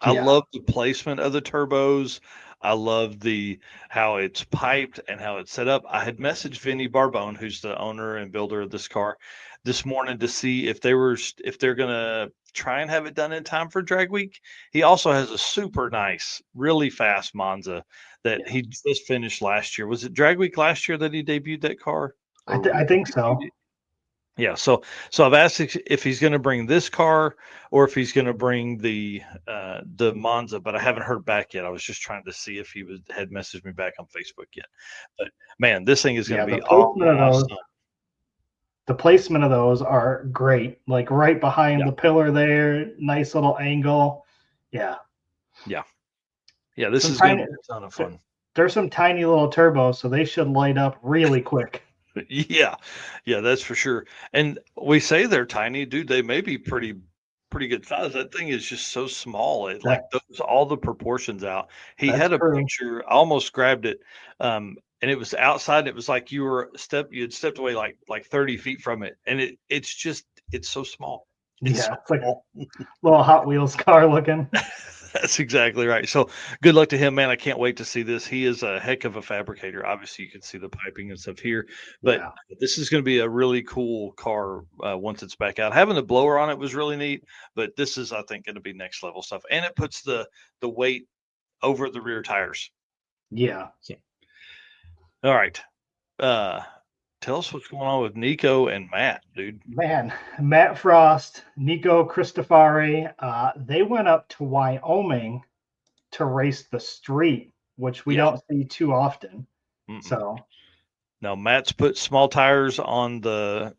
I love the placement of the turbos. I love how it's piped and how it's set up. I had messaged Vinny Barbone, who's the owner and builder of this car, this morning to see if they're gonna try and have it done in time for Drag Week. He also has a super nice, really fast Monza that he just finished last year. Was it Drag Week last year that he debuted that car? I think so. Yeah, so I've asked if he's going to bring this car or if he's going to bring the Monza, but I haven't heard back yet. I was just trying to see if he had messaged me back on Facebook yet. But man, this thing is going to be awesome. The placement of those are great. Like right behind the pillar there, nice little angle. Yeah. This is going to be a ton of fun. There's some tiny little turbos, so they should light up really quick. Yeah, that's for sure. And we say they're tiny, dude. They may be pretty good size. That thing is just so small. It like those all the proportions out. He had a picture. I almost grabbed it, and it was outside. And it was like you had stepped away like 30 feet from it, and it's so small. It's like a little Hot Wheels car looking. That's exactly right. So good luck to him, man. I can't wait to see this. He is a heck of a fabricator. Obviously, you can see the piping and stuff here, but this is going to be a really cool car once it's back out. Having the blower on it was really neat, but this is, I think, going to be next level stuff. And it puts the weight over the rear tires. Yeah. All right. Tell us what's going on with Nico and Matt, dude. Man, Matt Frost, Nico Cristofari, they went up to Wyoming to race the street, which we don't see too often. So now Matt's put small tires on the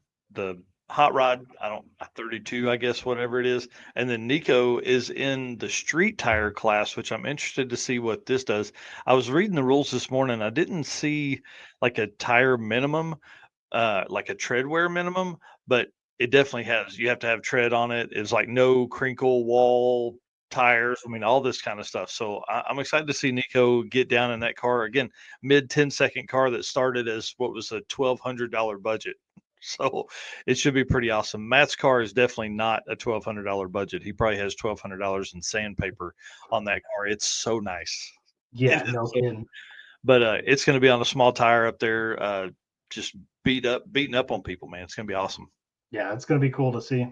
hot rod, 32, I guess, whatever it is. And then Nico is in the street tire class, which I'm interested to see what this does. I was reading the rules this morning. I didn't see like a tire minimum, like a tread wear minimum, but it definitely has. You have to have tread on it. It's like no crinkle wall tires. I mean, all this kind of stuff. So I'm excited to see Nico get down in that car again, mid 10-second car that started as what was a $1,200 budget. So it should be pretty awesome. Matt's car is definitely not a $1,200 budget. He probably has $1,200 in sandpaper on that car. It's so nice. Yeah, no kidding. But it's going to be on a small tire up there, just beating up on people, man. It's going to be awesome. Yeah, it's going to be cool to see.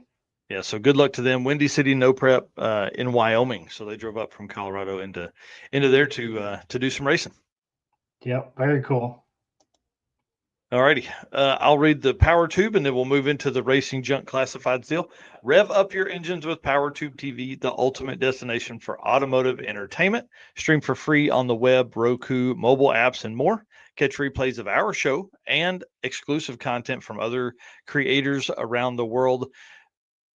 Yeah, so good luck to them. Windy City No Prep in Wyoming. So they drove up from Colorado into there to do some racing. Yep, very cool. All righty. I'll read the Power Tube, and then we'll move into the Racing Junk Classifieds deal. Rev up your engines with Power Tube TV, the ultimate destination for automotive entertainment. Stream for free on the web, Roku, mobile apps, and more. Catch replays of our show and exclusive content from other creators around the world.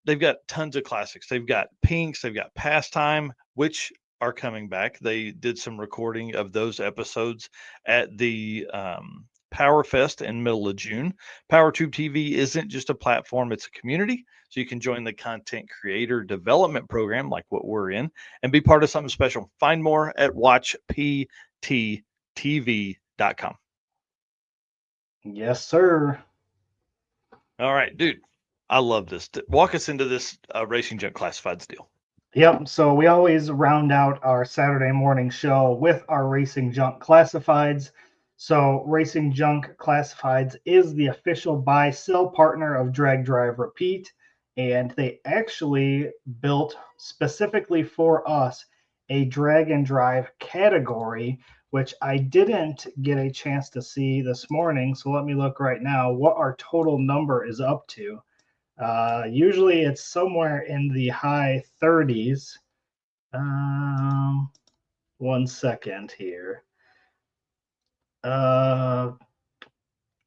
They've got tons of classics. They've got Pinks. They've got Pastime, which are coming back. They did some recording of those episodes at the Power Fest in middle of June. PowerTube TV isn't just a platform, it's a community. So you can join the content creator development program like what we're in and be part of something special. Find more at watchpttv.com. Yes, sir. All right, dude. I love this. Walk us into this Racing Junk Classifieds deal. Yep. So we always round out our Saturday morning show with our Racing Junk Classifieds. So Racing Junk Classifieds is the official buy-sell partner of Drag Drive Repeat, and they actually built specifically for us a drag and drive category, which I didn't get a chance to see this morning. So let me look right now what our total number is up to. Usually it's somewhere in the high 30s. 1 second here.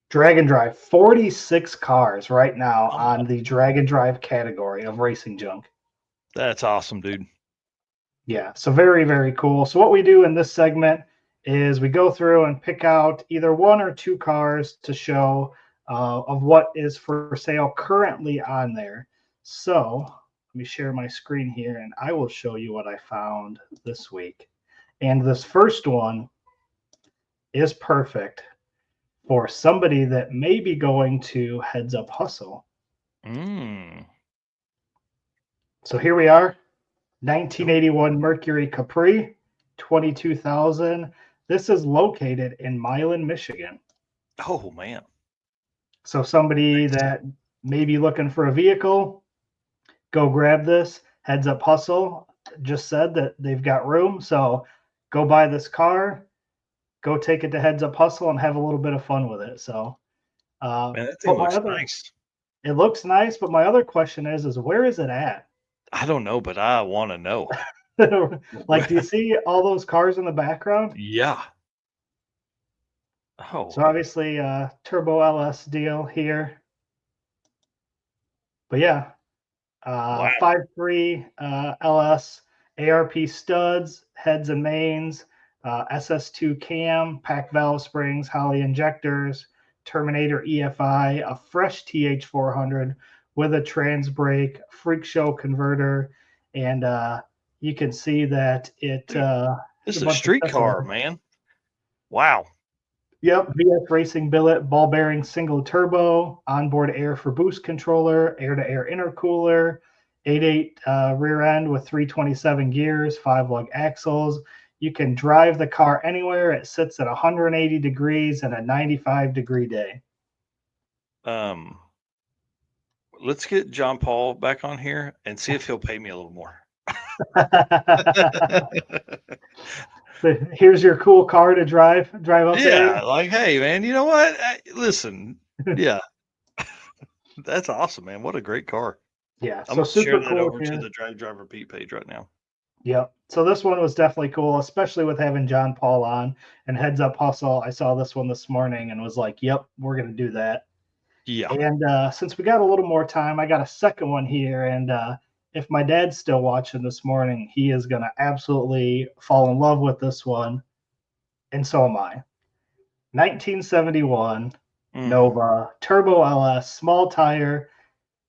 Drag and Drive, 46 cars right now on the Drag and Drive category of Racing Junk. That's awesome, dude. Yeah, so very, very cool. So what we do in this segment is we go through and pick out either 1 or 2 cars to show of what is for sale currently on there. So let me share my screen here and I will show you what I found this week. And this first one is perfect for somebody that may be going to Heads Up Hustle. So here we are, 1981 Mercury Capri, 22,000. This is located in Milan, Michigan. Oh, man. So somebody that may be looking for a vehicle, go grab this. Heads Up Hustle just said that they've got room. So go buy this car, go take it to Heads Up Hustle and have a little bit of fun with it. So Man, that thing looks nice. It looks nice, but my other question is where is it at? I don't know, but I want to know. Like, do you see all those cars in the background? Yeah. Oh. So obviously, Turbo LS deal here. But yeah, Wow. 5.3 LS, ARP studs, heads and mains, SS2 cam, pack valve springs, Holley injectors, Terminator EFI, a fresh TH400 with a trans brake, freak show converter, and you can see that it. This is a street car, man. Wow. Yep, VS Racing billet, ball bearing single turbo, onboard air for boost controller, air-to-air intercooler, 8.8 rear end with 327 gears, 5-lug axles. You can drive the car anywhere. It sits at 180 degrees and a 95-degree day. Let's get John Paul back on here and see if he'll pay me a little more. Here's your cool car to drive up there. Yeah, like, hey, man, you know what? Listen, yeah, that's awesome, man. What a great car. Yeah, I'm so gonna super share that cool over here. to the Drag Drive Repeat page right now. Yep. So this one was definitely cool, especially with having John Paul on and Heads Up Hustle. I saw this one this morning and was like, yep, we're going to do that. Yeah. And since we got a little more time, I got a second one here. And if my dad's still watching this morning, he is going to absolutely fall in love with this one. And so am I. 1971 Nova, Turbo LS, small tire.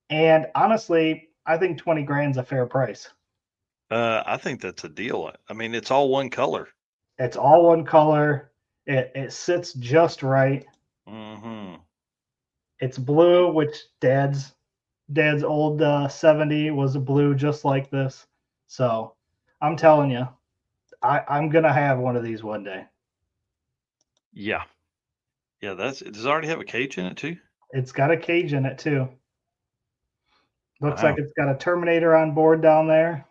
And honestly, I think 20 grand's a fair price. I think that's a deal. I mean, it's all one color. It's all one color. It sits just right. Mm-hmm. It's blue, which Dad's old 70 was a blue just like this. So I'm telling you, I'm gonna have one of these one day. Yeah. Yeah, does it already have a cage in it too? It's got a cage in it too. Looks Wow. like it's got a Terminator on board down there.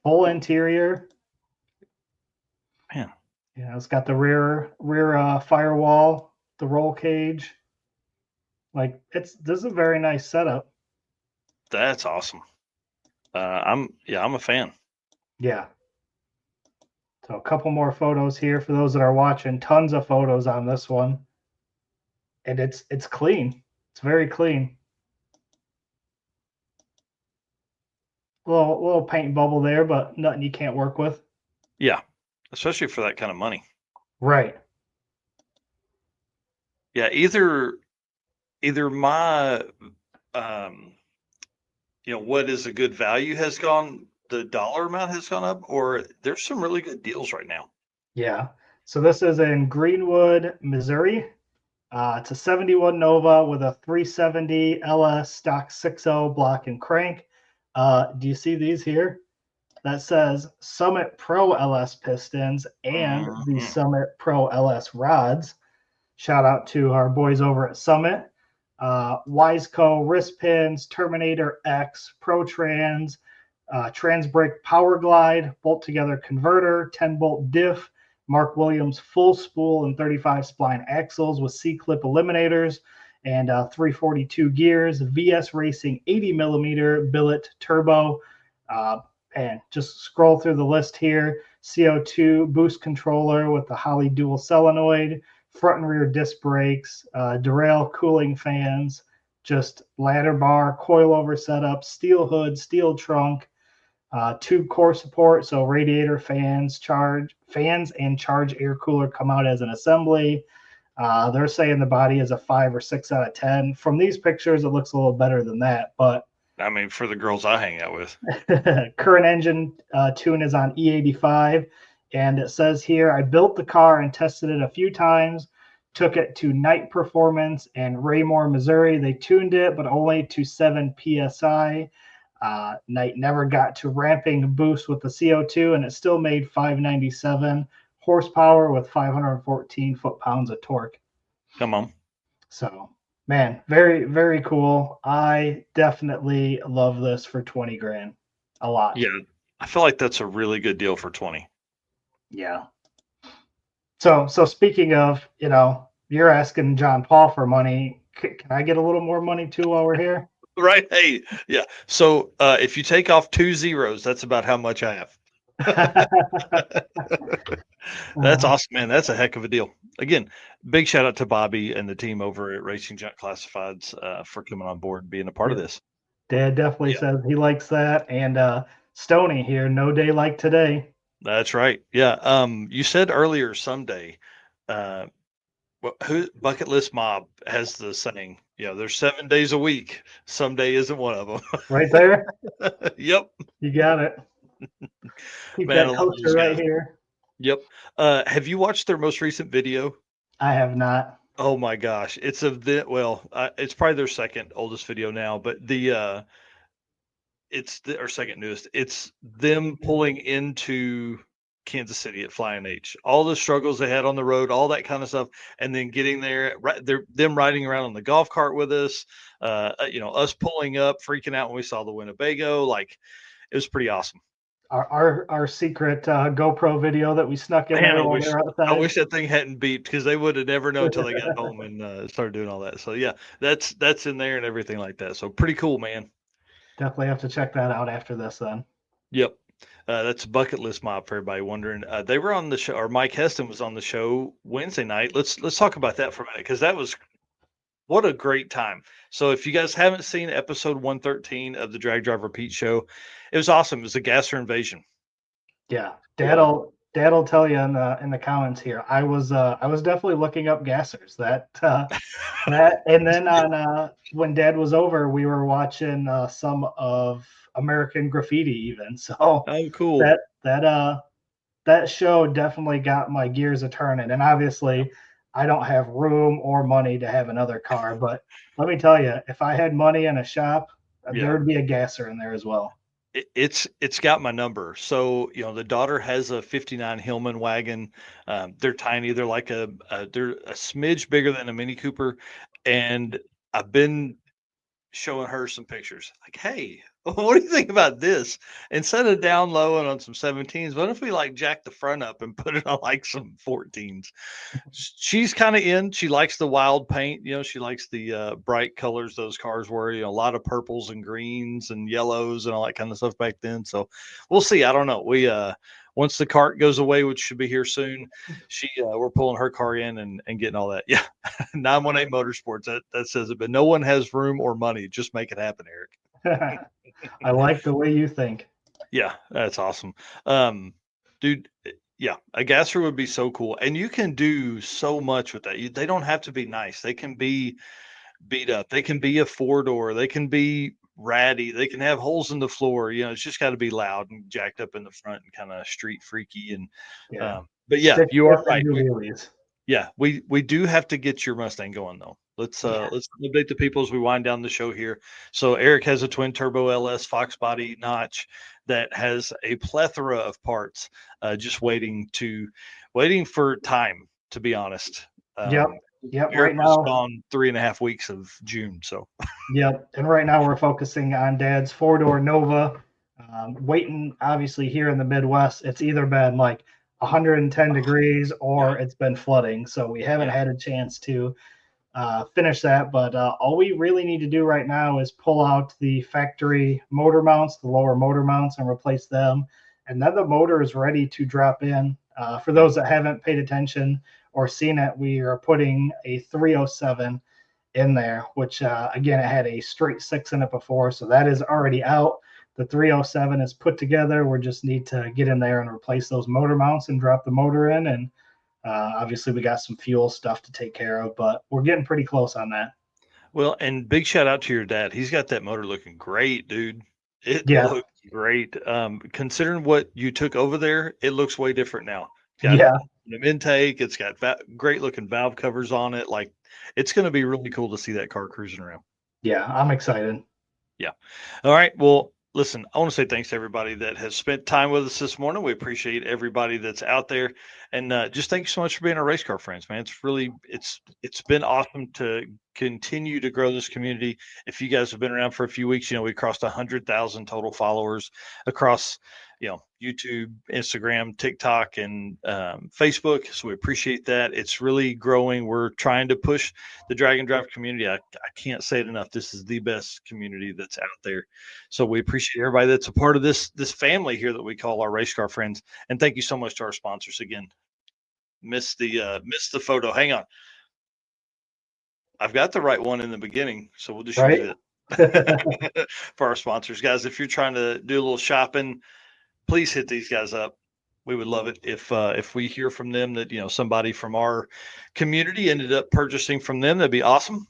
Full interior. Man. Yeah, it's got the rear firewall, the roll cage. Like this is a very nice setup. That's awesome. I'm a fan. Yeah. So a couple more photos here for those that are watching. Tons of photos on this one. And it's clean. It's very clean. Little paint bubble there, but nothing you can't work with. Yeah, especially for that kind of money. Right. Yeah, either my what is a good value has gone, the dollar amount has gone up, or there's some really good deals right now. Yeah. So this is in Greenwood, Missouri. It's a 71 Nova with a 370 LS stock 6.0 block and crank. Do you see these here? That says Summit Pro LS pistons and the Mhm. Summit Pro LS rods. Shout out to our boys over at Summit. Wiseco wrist pins, Terminator X, ProTrans, Transbrake Power Glide, bolt together converter, 10 bolt diff, Mark Williams full spool and 35 spline axles with C clip eliminators and 342 gears, VS Racing 80 millimeter billet turbo. And just scroll through the list here. CO2 boost controller with the Holley dual solenoid, front and rear disc brakes, derail cooling fans, just ladder bar, coilover setup, steel hood, steel trunk, tube core support, so radiator fans, and charge air cooler come out as an assembly. They're saying the body is a 5 or 6 out of 10. From these pictures, it looks a little better than that, but I mean, for the girls I hang out with. current engine tune is on E85. And it says here, I built the car and tested it a few times, took it to Night Performance in Raymore, Missouri. They tuned it, but only to 7 PSI. Night never got to ramping boost with the CO2, and it still made 597 horsepower with 514 foot-pounds of torque. Come on. So, man, very, very cool. I definitely love this for 20 grand. A lot. Yeah, I feel like that's a really good deal for 20. Yeah. So speaking of, you're asking John Paul for money. Can I get a little more money too while we're here? Right? Hey, yeah. So if you take off 2 zeros, that's about how much I have. That's awesome, man. That's a heck of a deal. Again, big shout out to Bobby and the team over at Racing Junk Classifieds for coming on board and being a part of this. Dad definitely says he likes that. And Stoney here, no day like today. That's right. Yeah. You said earlier someday, who Bucket List Mob has the saying, there's 7 days a week. Someday isn't one of them. Right there. Yep. You got it. Keep Man, I that love culture those right guys. here. Yep. Have you watched their most recent video? I have not. Oh my gosh. It's it's probably their second oldest video now, but or second newest. It's them pulling into Kansas City at Flying H. All the struggles they had on the road, all that kind of stuff, and then getting there. Them riding around on the golf cart with us. Us pulling up, freaking out when we saw the Winnebago. Like, it was pretty awesome. Our secret GoPro video that we snuck in there while they're outside. I wish that thing hadn't beeped, because they would have never known until they got home and started doing all that. So yeah, that's in there and everything like that. So pretty cool, man. Definitely have to check that out after this then. Yep. That's Bucket List Mob for everybody wondering. They were on the show, or Mike Heston was on the show Wednesday night. Let's talk about that for a minute, because that was what a great time. So if you guys haven't seen episode 113 of the Drag Driver Pete show, it was awesome. It was a gasser invasion. Yeah, Dad'll tell you in the comments here. I was definitely looking up gassers. That and then on when Dad was over, we were watching some of American Graffiti even. So oh, cool. That show definitely got my gears a turning. And obviously, I don't have room or money to have another car, but let me tell you, if I had money in a shop, there would be a gasser in there as well. It's got my number. So the daughter has a 59 Hillman wagon. They're tiny. They're like they're a smidge bigger than a Mini Cooper, and I've been showing her some pictures. Like, hey, what do you think about this? Instead of down low and on some 17s, what if we like jack the front up and put it on like some 14s? She's kind of in. She likes the wild paint. She likes the bright colors those cars were. A lot of purples and greens and yellows and all that kind of stuff back then. So we'll see. I don't know. We once the cart goes away, which should be here soon, we're pulling her car in and getting all that. Yeah, 918 Motorsports. That says it. But no one has room or money. Just make it happen, Eric. I like the way you think. Yeah, that's awesome. dude. Yeah, a gasser would be so cool, and you can do so much with that. They don't have to be nice. They can be beat up. They can be a 4-door. They can be ratty. They can have holes in the floor. It's just got to be loud and jacked up in the front and kind of street freaky. And Yeah. but yeah, Stick you are shift and right. do wheelies. Yeah, we do have to get your Mustang going though. Let's update the people as we wind down the show here. So Eric has a twin turbo LS Fox body notch that has a plethora of parts, just waiting for time. To be honest, Yep. Eric Right was now, gone 3.5 weeks of June. So yep. And right now we're focusing on Dad's 4-door Nova. Waiting, obviously, here in the Midwest, it's either been like 110 degrees or it's been flooding. So we haven't had a chance to finish that. But all we really need to do right now is pull out the factory motor mounts, the lower motor mounts, and replace them. And then the motor is ready to drop in. For those that haven't paid attention or seen it, we are putting a 307 in there, which again, it had a straight 6 in it before. So that is already out. The 307 is put together. We just need to get in there and replace those motor mounts and drop the motor in. And obviously, we got some fuel stuff to take care of, but we're getting pretty close on that. well, and big shout out to your dad. He's got that motor looking great, dude. It Yeah. looks great. Considering what you took over there, it looks way different now. It's got Yeah. an intake. It's got great looking valve covers on it. Like, it's going to be really cool to see that car cruising around. Yeah, I'm excited. Yeah. All right. Well, listen, I want to say thanks to everybody that has spent time with us this morning. We appreciate everybody that's out there, and just thank you so much for being our race car friends, man. It's been awesome to continue to grow this community. If you guys have been around for a few weeks, we crossed 100,000 total followers across, YouTube, Instagram, TikTok, and Facebook. So we appreciate that. It's really growing. We're trying to push the drag and drive community. I can't say it enough. This is the best community that's out there. So we appreciate everybody that's a part of this family here that we call our race car friends. And thank you so much to our sponsors again. Missed the photo. Hang on. I've got the right one in the beginning, so we'll just use it for our sponsors, guys. If you're trying to do a little shopping, please hit these guys up. We would love it if we hear from them that somebody from our community ended up purchasing from them. That'd be awesome.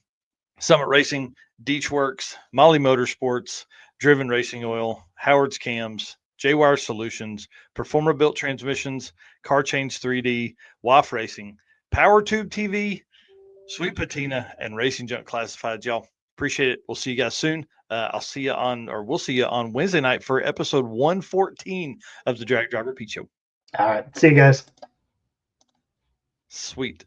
Summit Racing, Deech Works, Molly Motorsports, Driven Racing Oil, Howard's Cams, J-Wire Solutions, Performer Built Transmissions, Car Change 3D, WAF Racing, Power Tube TV, Sweet Patina, and Racing Junk Classifieds. Y'all appreciate it. We'll see you guys soon. We'll see you on Wednesday night for episode 114 of the Drag Driver Pete Show. All right. See you guys. Sweet.